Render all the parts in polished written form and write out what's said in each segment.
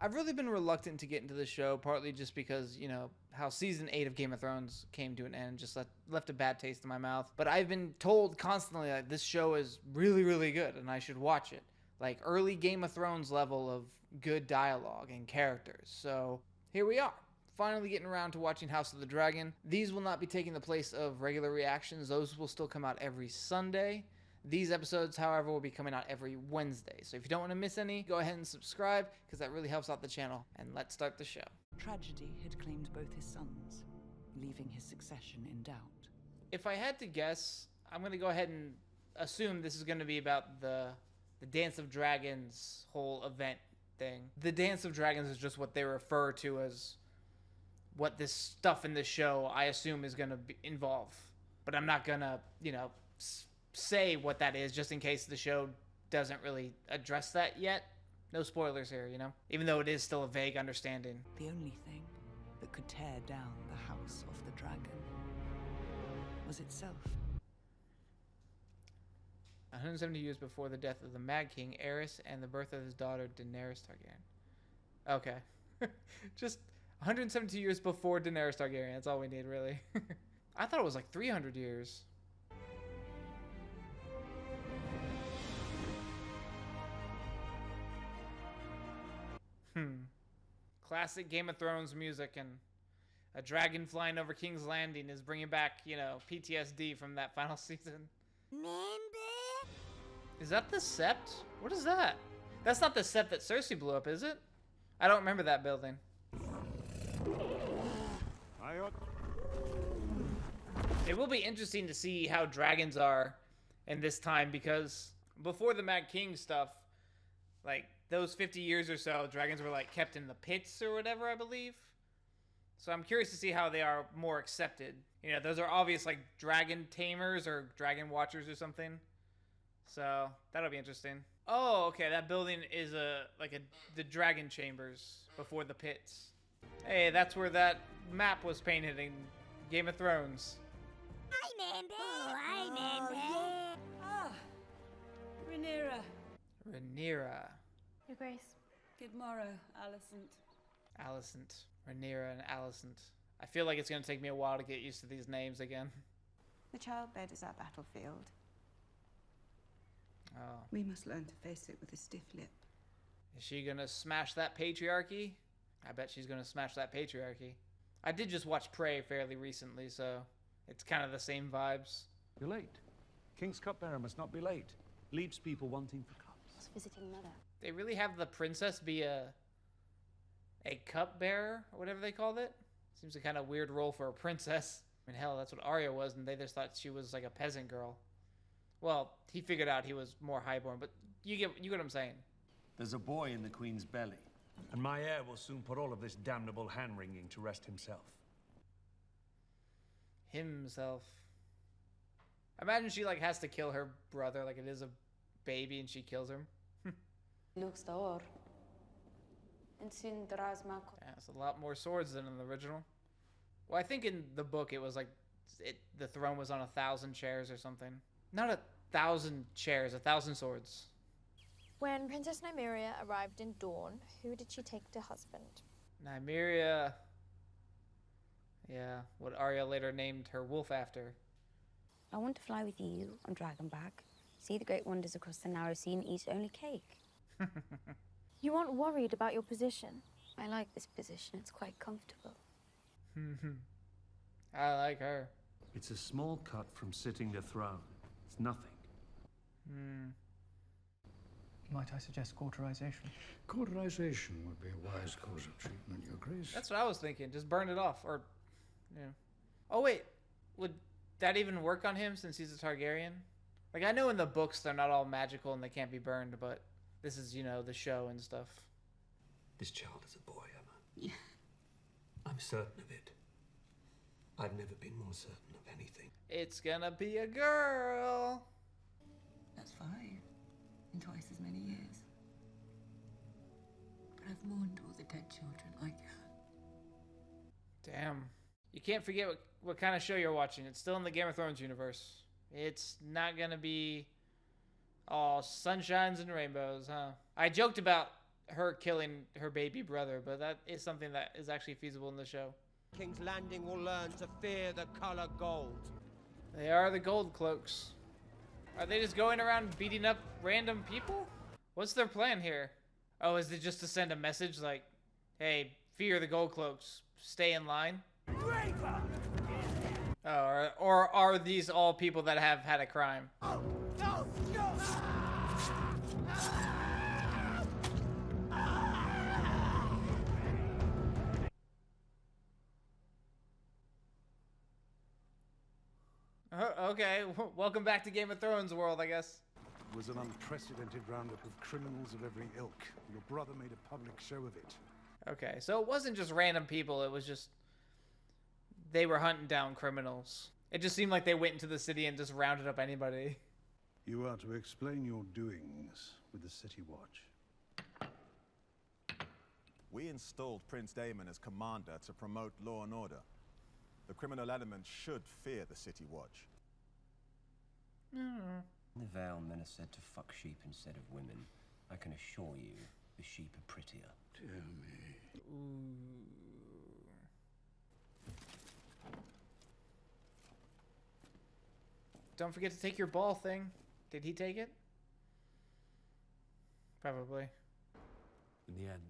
I've really been reluctant to get into the show, partly just because, you know, how season 8 of Game of Thrones came to an end, just left a bad taste in my mouth. But I've been told constantly that this show is really, really good and I should watch it. Like early Game of Thrones level of good dialogue and characters. So here we are, finally getting around to watching House of the Dragon. These will not be taking the place of regular reactions. Those will still come out every Sunday. These episodes, however, will be coming out every Wednesday. So if you don't want to miss any, go ahead and subscribe because that really helps out the channel. And let's start the show. Tragedy had claimed both his sons, leaving his succession in doubt. If I had to guess, I'm going to go ahead and assume this is going to be about the Dance of Dragons whole event thing. The Dance of Dragons is just what they refer to as what this stuff in the show, I assume, is going to involve. But I'm not going to, you know, say what that is just in case the show doesn't really address that yet. No spoilers here, you know? Even though it is still a vague understanding. The only thing that could tear down the House of the Dragon was itself. 170 years before the death of the Mad King, Heirs, and the birth of his daughter, Daenerys Targaryen. Okay. Just 172 years before Daenerys Targaryen. That's all we need, really. I thought it was like 300 years. Classic Game of Thrones music, and a dragon flying over King's Landing is bringing back, you know, PTSD from that final season. Is that the Sept? What is that? That's not the Sept that Cersei blew up, is it? I don't remember that building. It will be interesting to see how dragons are in this time, because before the Mad King stuff, like those 50 years or so, dragons were like kept in the pits or whatever, I believe. So I'm curious to see how they are more accepted. You know, those are obvious like dragon tamers or dragon watchers or something. So that'll be interesting. Oh, okay, that building is the dragon chambers before the pits. Hey, that's where that map was painted in Game of Thrones. Ah, Rhaenyra. Rhaenyra. Your Grace. Good morrow, Alicent. Alicent. Rhaenyra and Alicent. I feel like it's going to take me a while to get used to these names again. The childbed is our battlefield. Oh. We must learn to face it with a stiff lip. Is she going to smash that patriarchy? I bet she's going to smash that patriarchy. I did just watch Prey fairly recently, so it's kind of the same vibes. You're late. King's cupbearer must not be late. Leaves people wanting for cups. I was visiting Mother. They really have the princess be a cupbearer, or whatever they called it? Seems a kind of weird role for a princess. I mean, hell, that's what Arya was, and they just thought she was like a peasant girl. Well, he figured out he was more highborn, but you get what I'm saying. There's a boy in the Queen's belly. And my heir will soon put all of this damnable hand-wringing to rest himself. Himself. Imagine she like has to kill her brother, like it is a baby, and she kills him. Yeah, it's a lot more swords than in the original. Well, I think in the book it was like the throne was on 1,000 chairs or something. Not 1,000 chairs, 1,000 swords. When Princess Nymeria arrived in Dawn, who did she take to husband? Nymeria. Yeah, what Arya later named her wolf after. I want to fly with you on Dragonback, see the great wonders across the narrow sea, and eat only cake. You aren't worried about your position? I like this position. It's quite comfortable. I like her. It's a small cut from sitting the throne. It's nothing. Might I suggest cauterization? Cauterization would be a wise course of treatment, Your Grace. That's what I was thinking. Just burn it off, or, yeah. Oh wait, would that even work on him since he's a Targaryen? Like, I know in the books they're not all magical and they can't be burned, but this is, you know, the show and stuff. This child is a boy, Emma. Yeah. I'm certain of it. I've never been more certain of anything. It's gonna be a girl. That's 5 in twice as many years. But I've mourned all the dead children like her. Damn. You can't forget what kind of show you're watching. It's still in the Game of Thrones universe. It's not gonna be all sunshines and rainbows, huh? I joked about her killing her baby brother, but that is something that is actually feasible in the show. King's Landing will learn to fear the color gold. They are the gold cloaks. Are they just going around beating up random people? What's their plan here? Oh, is it just to send a message like, hey, fear the gold cloaks, stay in line? Oh, or are these all people that have had a crime? Okay, welcome back to Game of Thrones world, I guess. It was an unprecedented roundup of criminals of every ilk. Your brother made a public show of it. Okay, so it wasn't just random people, it was just... they were hunting down criminals. It just seemed like they went into the city and just rounded up anybody. You are to explain your doings with the City Watch. We installed Prince Daemon as commander to promote law and order. The criminal element should fear the City Watch. The Vale men are said to fuck sheep instead of women. I can assure you, the sheep are prettier. Dear me. Don't forget to take your ball thing. Did he take it? Probably. In the end.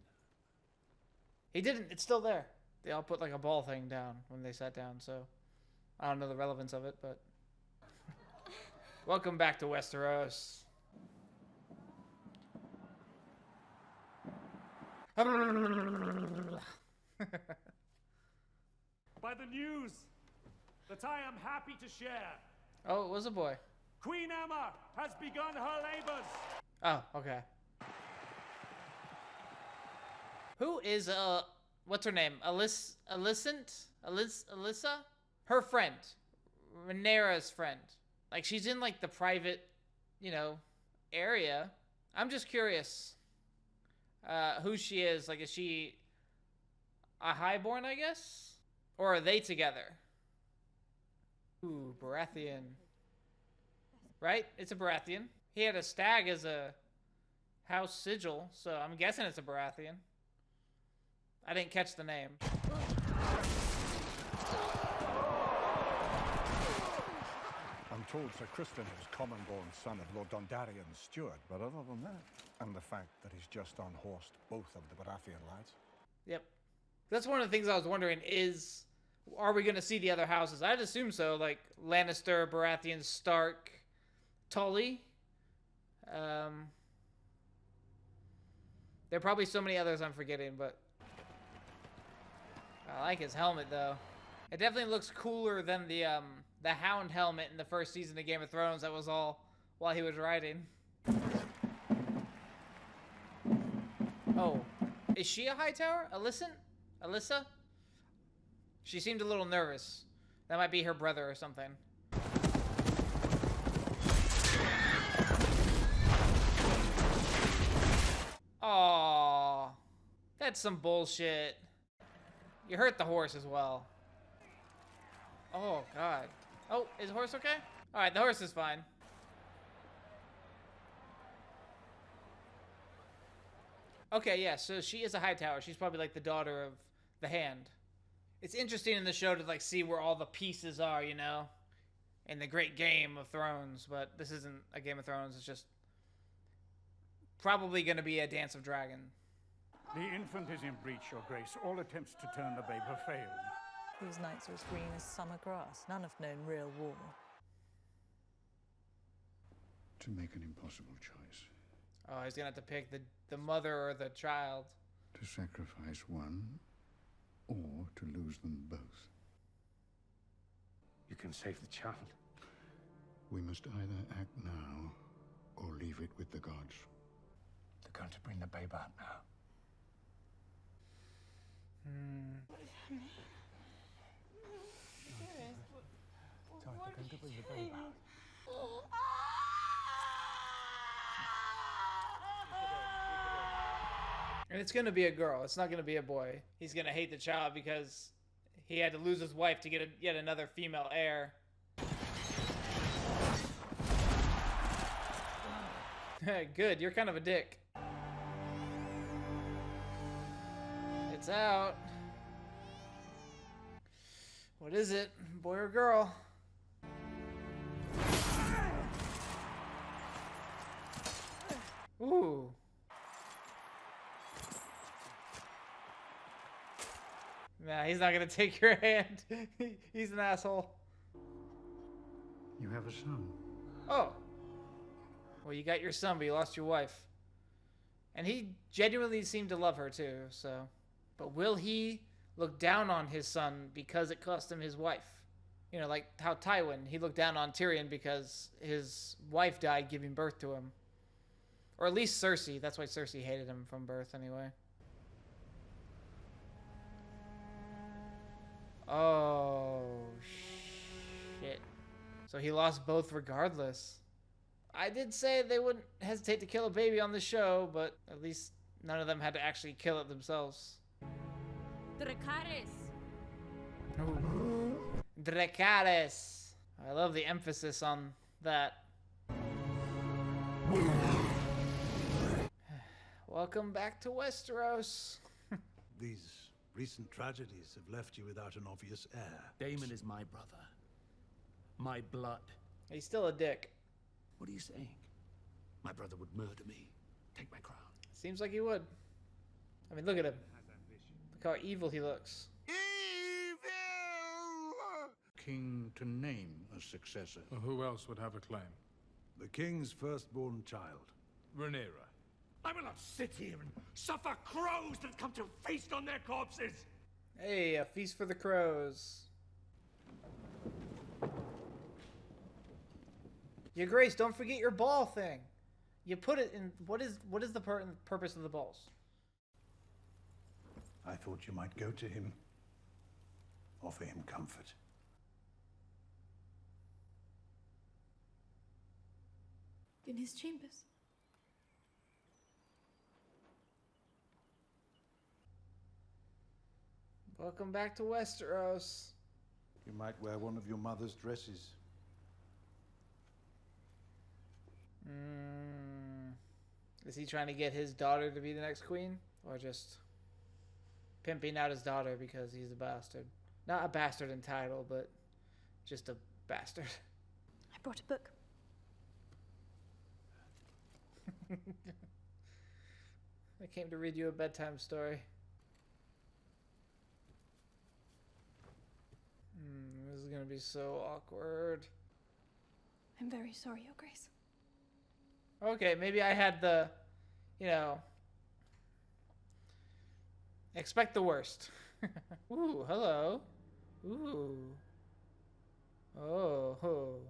He didn't. It's still there. They all put like a ball thing down when they sat down, so I don't know the relevance of it, but welcome back to Westeros. By the news that I am happy to share, Oh, it was a boy. Queen Emma has begun her labors. Oh, okay. Who is what's her name? Alicent? Alyssa? Her friend. Rhaenyra's friend. Like, she's in, like, the private, area. I'm just curious who she is. Like, is she a highborn, I guess? Or are they together? Ooh, Baratheon. Right? It's a Baratheon. He had a stag as a house sigil, so I'm guessing it's a Baratheon. I didn't catch the name. I'm told Sir Criston is common-born son of Lord Dondarrion's steward, but other than that, and the fact that he's just unhorsed both of the Baratheon lads. Yep. That's one of the things I was wondering is, are we going to see the other houses? I'd assume so, like Lannister, Baratheon, Stark, Tully. There are probably so many others I'm forgetting, but I like his helmet, though. It definitely looks cooler than the Hound helmet in the first season of Game of Thrones. That was all while he was riding. Oh, is she a Hightower? Alyssa? She seemed a little nervous. That might be her brother or something. Aww, that's some bullshit. You hurt the horse as well. Oh, God. Oh, is the horse okay? Alright, the horse is fine. Okay, yeah, so she is a Hightower. She's probably like the daughter of the Hand. It's interesting in the show to like see where all the pieces are, in the great Game of Thrones, but this isn't a Game of Thrones, it's just probably going to be a Dance of Dragon. The infant is in breach, Your Grace. All attempts to turn the babe have failed. These nights are as green as summer grass. None have known real war. To make an impossible choice. Oh, he's going to have to pick the mother or the child. To sacrifice one, or to lose them both. You can save the child. We must either act now, or leave it with the gods. They're going to bring the babe out now. They're going to bring the babe out. And it's going to be a girl. It's not going to be a boy. He's going to hate the child because he had to lose his wife to get yet another female heir. Good, you're kind of a dick. Lights out. What is it? Boy or girl? Ooh. Nah, he's not gonna take your hand. He's an asshole. You have a son. Oh. Well, you got your son, but you lost your wife. And he genuinely seemed to love her too, so. But will he look down on his son because it cost him his wife? You know, like how Tywin, he looked down on Tyrion because his wife died giving birth to him. Or at least Cersei. That's why Cersei hated him from birth anyway. Oh, shit. So he lost both regardless. I did say they wouldn't hesitate to kill a baby on the show, but at least none of them had to actually kill it themselves. Dracarys. Dracarys. I love the emphasis on that. Welcome back to Westeros. These recent tragedies have left you without an obvious heir. Daemon is my brother. My blood. He's still a dick. What are you saying? My brother would murder me. Take my crown. Seems like he would. I mean, look at him. Look how evil he looks. King to name a successor. Who else would have a claim? The king's firstborn child. Rhaenyra. I will not sit here and suffer crows that come to feast on their corpses. Hey, a feast for the crows. Your Grace, don't forget your ball thing. You put it in. What is the purpose of the balls? I thought you might go to him. Offer him comfort. In his chambers. Welcome back to Westeros. You might wear one of your mother's dresses. Is he trying to get his daughter to be the next queen? Or just pimping out his daughter because he's a bastard? Not a bastard in title, but just a bastard. I brought a book. I came to read you a bedtime story. This is gonna be so awkward. I'm very sorry, Your Grace. Okay, maybe I had the, you know, expect the worst. Ooh, hello. Ooh. Oh.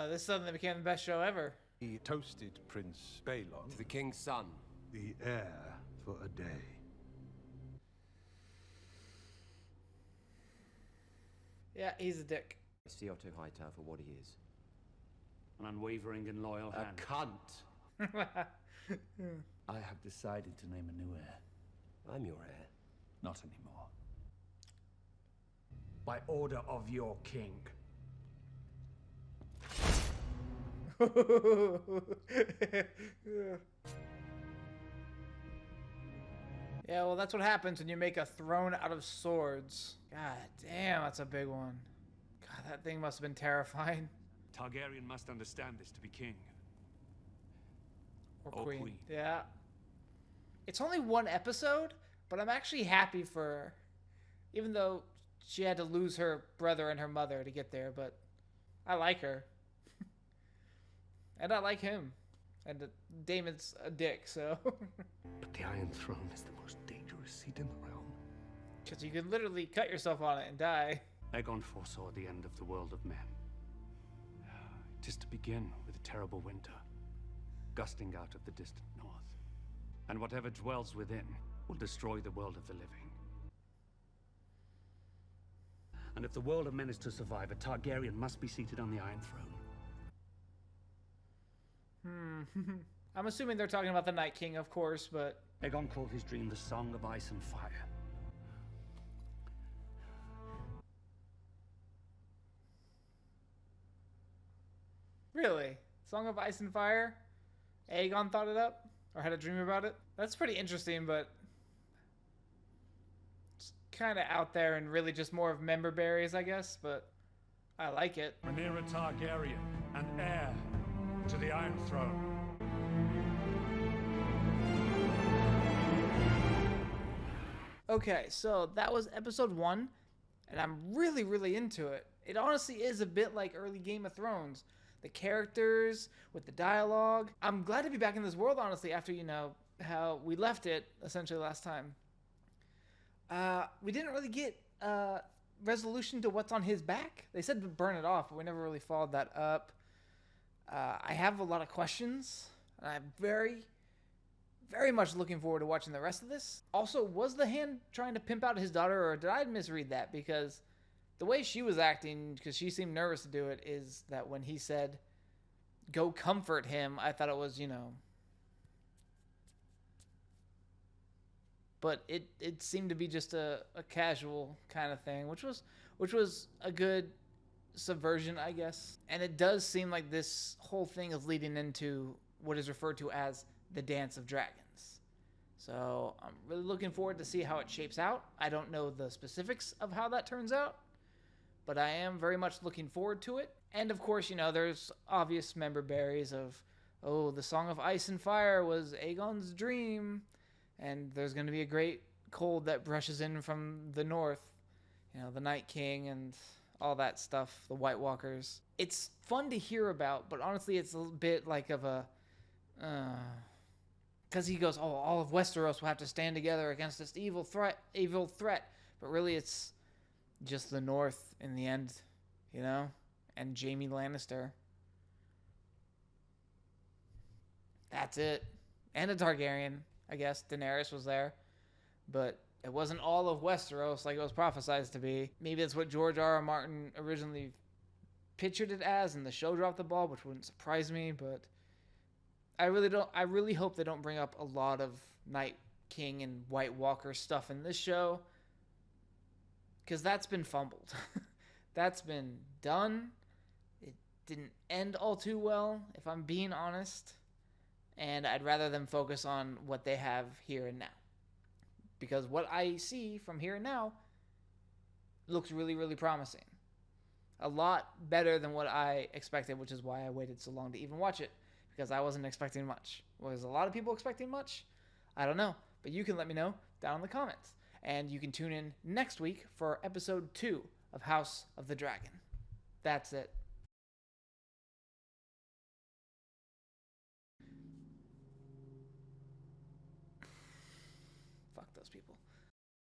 This suddenly became the best show ever. He toasted Prince Balon, The king's son. the heir for a day. Yeah, he's a dick. See Otto Hightower for what he is. An unwavering and loyal A hand. cunt. I have decided to name a new heir. I'm your heir. Not anymore. By order of your king. Yeah, well, that's what happens when you make a throne out of swords. God damn, that's a big one. God, that thing must have been terrifying. Targaryen must understand this to be king. Or queen. Yeah. It's only one episode, but I'm actually happy for her. Even though she had to lose her brother and her mother to get there, but I like her. And I like him. And Daemon's a dick, so. But the Iron Throne is the most dangerous seat in the realm. Because you can literally cut yourself on it and die. Aegon foresaw the end of the world of men. It is to begin with a terrible winter, gusting out of the distant north. And whatever dwells within will destroy the world of the living. And if the world of men is to survive, a Targaryen must be seated on the Iron Throne. I'm assuming they're talking about the Night King, of course, but... Aegon called his dream the Song of Ice and Fire. Really? Song of Ice and Fire? Aegon thought it up? Or had a dream about it? That's pretty interesting, but... kind of out there and really just more of member berries, I guess, but I like it. Rhaenyra Targaryen, and heir to the Iron Throne. Okay, so that was episode 1, and I'm really, really into it. It honestly is a bit like early Game of Thrones. The characters, with the dialogue. I'm glad to be back in this world, honestly, after, you know, how we left it, essentially, last time. We didn't really get resolution to what's on his back. They said to burn it off, but we never really followed that up. I have a lot of questions, and I'm very, very much looking forward to watching the rest of this. Also, was the Hand trying to pimp out his daughter, or did I misread that? Because the way she was acting, because she seemed nervous to do it, is that when he said, go comfort him, I thought it was, you know... But it seemed to be just a casual kind of thing, which was a good subversion, I guess. And it does seem like this whole thing is leading into what is referred to as the Dance of Dragons. So I'm really looking forward to see how it shapes out. I don't know the specifics of how that turns out, but I am very much looking forward to it. And of course, you know, there's obvious member berries of, oh, the Song of Ice and Fire was Aegon's dream. And there's going to be a great cold that brushes in from the north. You know, the Night King and all that stuff, the White Walkers. It's fun to hear about, but honestly, it's a bit like of a... Because he goes, oh, all of Westeros will have to stand together against this evil threat. But really, it's just the north in the end, you know? And Jaime Lannister. That's it. And a Targaryen. I guess Daenerys was there, but it wasn't all of Westeros like it was prophesized to be. Maybe that's what George R.R. Martin originally pictured it as, and the show dropped the ball, which wouldn't surprise me, but I really hope they don't bring up a lot of Night King and White Walker stuff in this show, because that's been fumbled. That's been done. It didn't end all too well, if I'm being honest. And I'd rather them focus on what they have here and now. Because what I see from here and now looks really, really promising. A lot better than what I expected, which is why I waited so long to even watch it. Because I wasn't expecting much. Was a lot of people expecting much? I don't know. But you can let me know down in the comments. And you can tune in next week for episode 2 of House of the Dragon. That's it.